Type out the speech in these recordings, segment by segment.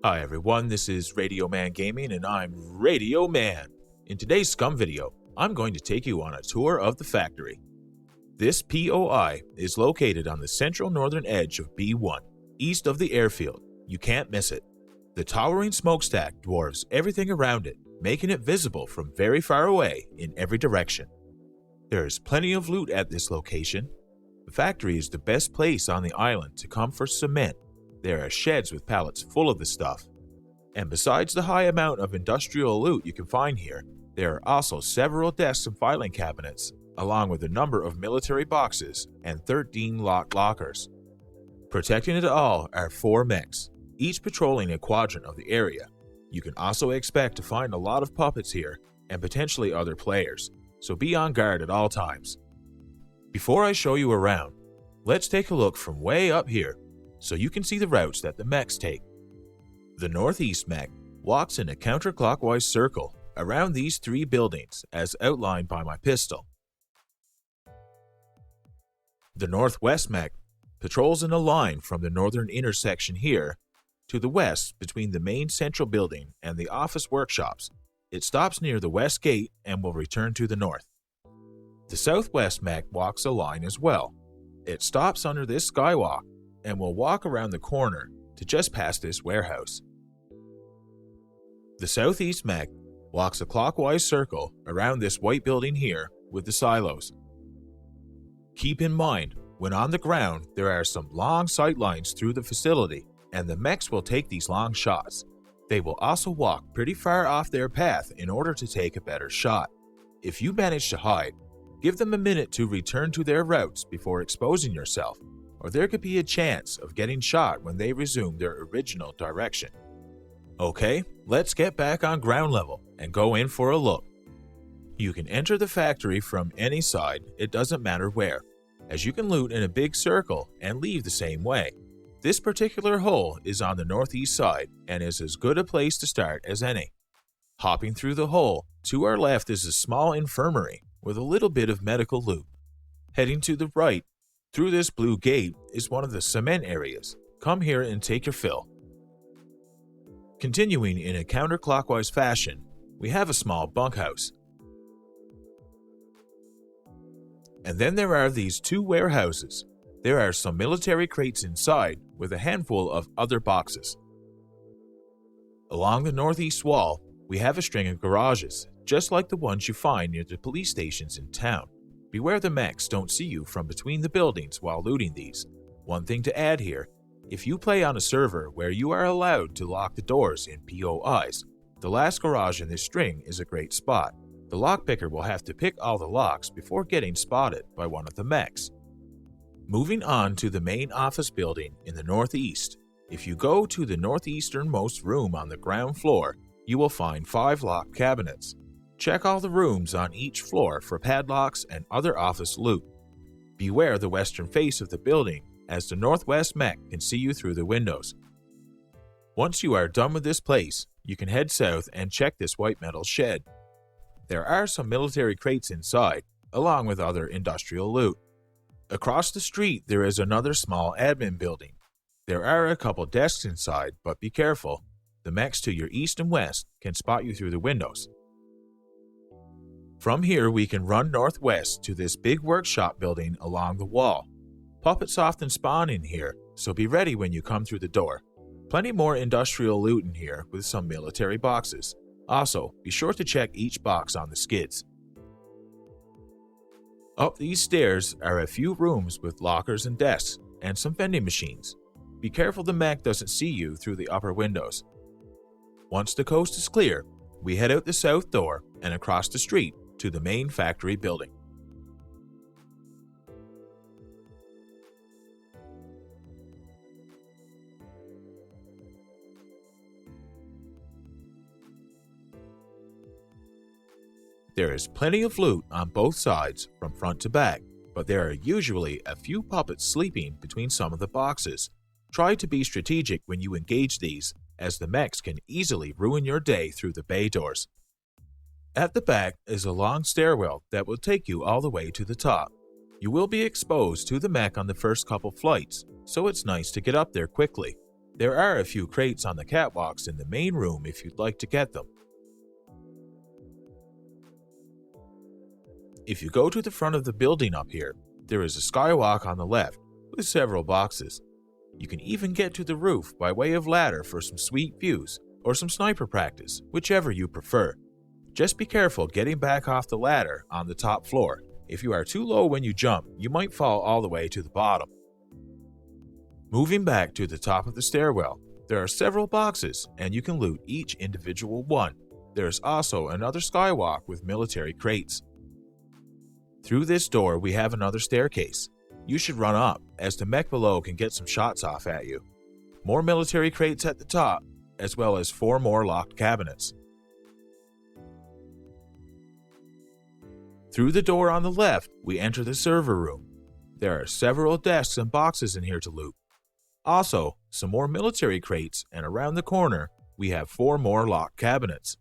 Hi everyone, this is RadioMan Gaming and I'm RadioMan. In today's SCUM video, I'm going to take you on a tour of the factory. This POI is located on the central northern edge of B1, east of the airfield. You can't miss it. The towering smokestack dwarfs everything around it, making it visible from very far away in every direction. There is plenty of loot at this location. The factory is the best place on the island to come for cement. There are sheds with pallets full of the stuff. And besides the high amount of industrial loot you can find here, there are also several desks and filing cabinets, along with a number of military boxes and 13 locked lockers. Protecting it all are 4 mechs, each patrolling a quadrant of the area. You can also expect to find a lot of puppets here and potentially other players, so be on guard at all times. Before I show you around, let's take a look from way up here so you can see the routes that the mechs take. The northeast mech walks in a counterclockwise circle around these 3 buildings as outlined by my pistol. The northwest mech patrols in a line from the northern intersection here to the west between the main central building and the office workshops. It stops near the west gate and will return to the north. The southwest mech walks a line as well. It stops under this skywalk and will walk around the corner to just past this warehouse. The southeast mech walks a clockwise circle around this white building here with the silos. Keep in mind, when on the ground, there are some long sight lines through the facility, and the mechs will take these long shots. They will also walk pretty far off their path in order to take a better shot. If you manage to hide, give them a minute to return to their routes before exposing yourself, or there could be a chance of getting shot when they resume their original direction. Okay, let's get back on ground level and go in for a look. You can enter the factory from any side, it doesn't matter where, as you can loot in a big circle and leave the same way. This particular hole is on the northeast side and is as good a place to start as any. Hopping through the hole, to our left is a small infirmary with a little bit of medical loot. Heading to the right, through this blue gate is one of the cement areas. Come here and take your fill. Continuing in a counterclockwise fashion, we have a small bunkhouse. And then there are these 2 warehouses. There are some military crates inside with a handful of other boxes. Along the northeast wall, we have a string of garages, just like the ones you find near the police stations in town. Beware the mechs don't see you from between the buildings while looting these. One thing to add here, if you play on a server where you are allowed to lock the doors in POIs, the last garage in this string is a great spot. The lockpicker will have to pick all the locks before getting spotted by one of the mechs. Moving on to the main office building in the northeast, if you go to the northeasternmost room on the ground floor, you will find 5 locked cabinets. Check all the rooms on each floor for padlocks and other office loot. Beware the western face of the building, as the northwest mech can see you through the windows. Once you are done with this place, you can head south and check this white metal shed. There are some military crates inside, along with other industrial loot. Across the street there is another small admin building. There are a couple desks inside, but be careful. The mechs to your east and west can spot you through the windows. From here we can run northwest to this big workshop building along the wall. Puppets often spawn in here, so be ready when you come through the door. Plenty more industrial loot in here with some military boxes. Also, be sure to check each box on the skids. Up these stairs are a few rooms with lockers and desks, and some vending machines. Be careful the mech doesn't see you through the upper windows. Once the coast is clear, we head out the south door and across the street to the main factory building. There is plenty of loot on both sides from front to back, but there are usually a few puppets sleeping between some of the boxes. Try to be strategic when you engage these, as the mechs can easily ruin your day through the bay doors. At the back is a long stairwell that will take you all the way to the top. You will be exposed to the mech on the first couple flights, so it's nice to get up there quickly. There are a few crates on the catwalks in the main room if you'd like to get them. If you go to the front of the building up here, there is a skywalk on the left with several boxes. You can even get to the roof by way of ladder for some sweet views or some sniper practice, whichever you prefer. Just be careful getting back off the ladder on the top floor. If you are too low when you jump, you might fall all the way to the bottom. Moving back to the top of the stairwell, there are several boxes and you can loot each individual one. There is also another skywalk with military crates. Through this door we have another staircase. You should run up, as the mech below can get some shots off at you. More military crates at the top, as well as 4 more locked cabinets. Through the door on the left, we enter the server room. There are several desks and boxes in here to loot. Also, some more military crates, and around the corner, we have 4 more locked cabinets.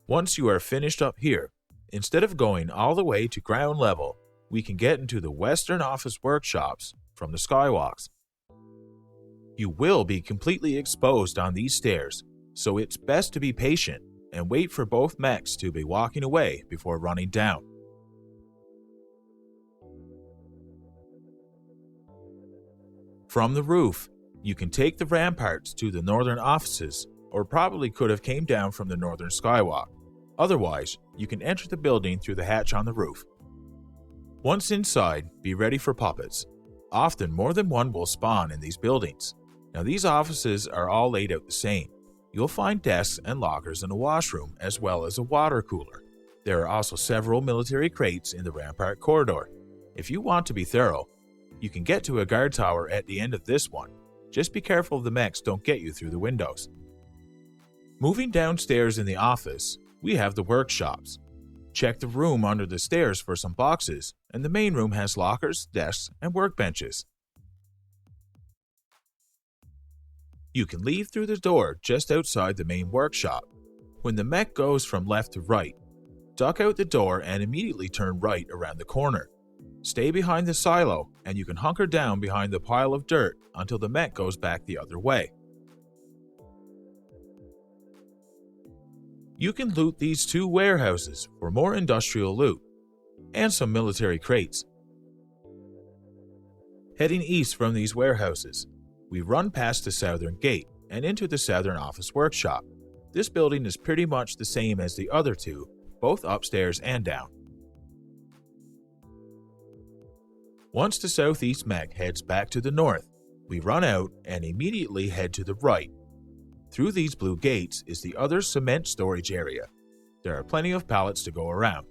Once you are finished up here, instead of going all the way to ground level, we can get into the Western office workshops from the skywalks. You will be completely exposed on these stairs, so it's best to be patient and wait for both mechs to be walking away before running down. From the roof, you can take the ramparts to the northern offices, or probably could have came down from the northern skywalk. Otherwise, you can enter the building through the hatch on the roof. Once inside, be ready for puppets. Often more than one will spawn in these buildings. Now these offices are all laid out the same. You'll find desks and lockers in a washroom as well as a water cooler. There are also several military crates in the rampart corridor. If you want to be thorough, you can get to a guard tower at the end of this one. Just be careful the mechs don't get you through the windows. Moving downstairs in the office, we have the workshops. Check the room under the stairs for some boxes, and the main room has lockers, desks, and workbenches. You can leave through the door just outside the main workshop. When the mech goes from left to right, duck out the door and immediately turn right around the corner. Stay behind the silo, and you can hunker down behind the pile of dirt until the mech goes back the other way. You can loot these 2 warehouses for more industrial loot, and some military crates. Heading east from these warehouses, we run past the southern gate and into the southern office workshop. This building is pretty much the same as the other 2, both upstairs and down. Once the southeast mech heads back to the north, we run out and immediately head to the right. Through these blue gates is the other cement storage area. There are plenty of pallets to go around.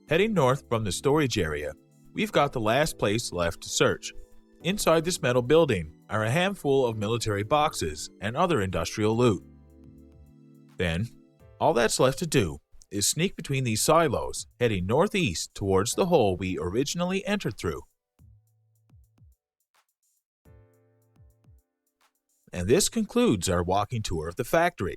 Heading north from the storage area, we've got the last place left to search. Inside this metal building are a handful of military boxes and other industrial loot. Then, all that's left to do is sneak between these silos, heading northeast towards the hole we originally entered through. And this concludes our walking tour of the factory.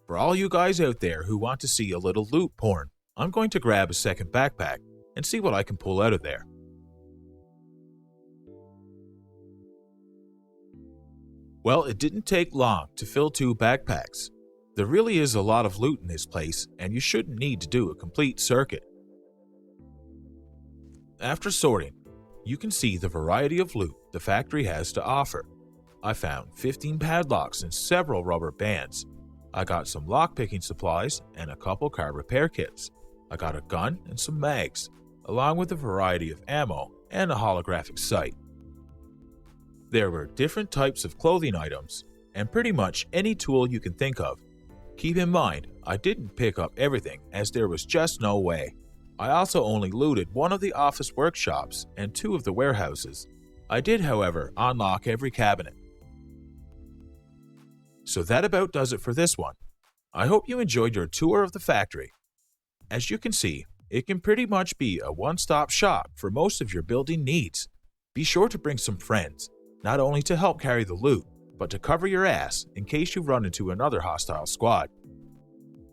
For all you guys out there who want to see a little loot porn, I'm going to grab a second backpack and see what I can pull out of there. Well, it didn't take long to fill 2 backpacks. There really is a lot of loot in this place, and you shouldn't need to do a complete circuit. After sorting, you can see the variety of loot the factory has to offer. I found 15 padlocks and several rubber bands. I got some lockpicking supplies and a couple car repair kits. I got a gun and some mags, along with a variety of ammo and a holographic sight. There were different types of clothing items, and pretty much any tool you can think of. Keep in mind, I didn't pick up everything as there was just no way. I also only looted 1 of the office workshops and 2 of the warehouses. I did, however, unlock every cabinet. So that about does it for this one. I hope you enjoyed your tour of the factory. As you can see, it can pretty much be a one-stop shop for most of your building needs. Be sure to bring some friends, not only to help carry the loot, but to cover your ass in case you run into another hostile squad.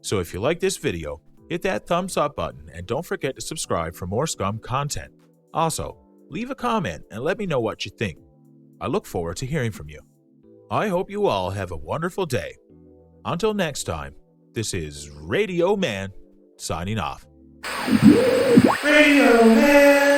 So if you like this video, hit that thumbs up button and don't forget to subscribe for more SCUM content. Also, leave a comment and let me know what you think. I look forward to hearing from you. I hope you all have a wonderful day. Until next time, this is Radio Man signing off. Radio Man!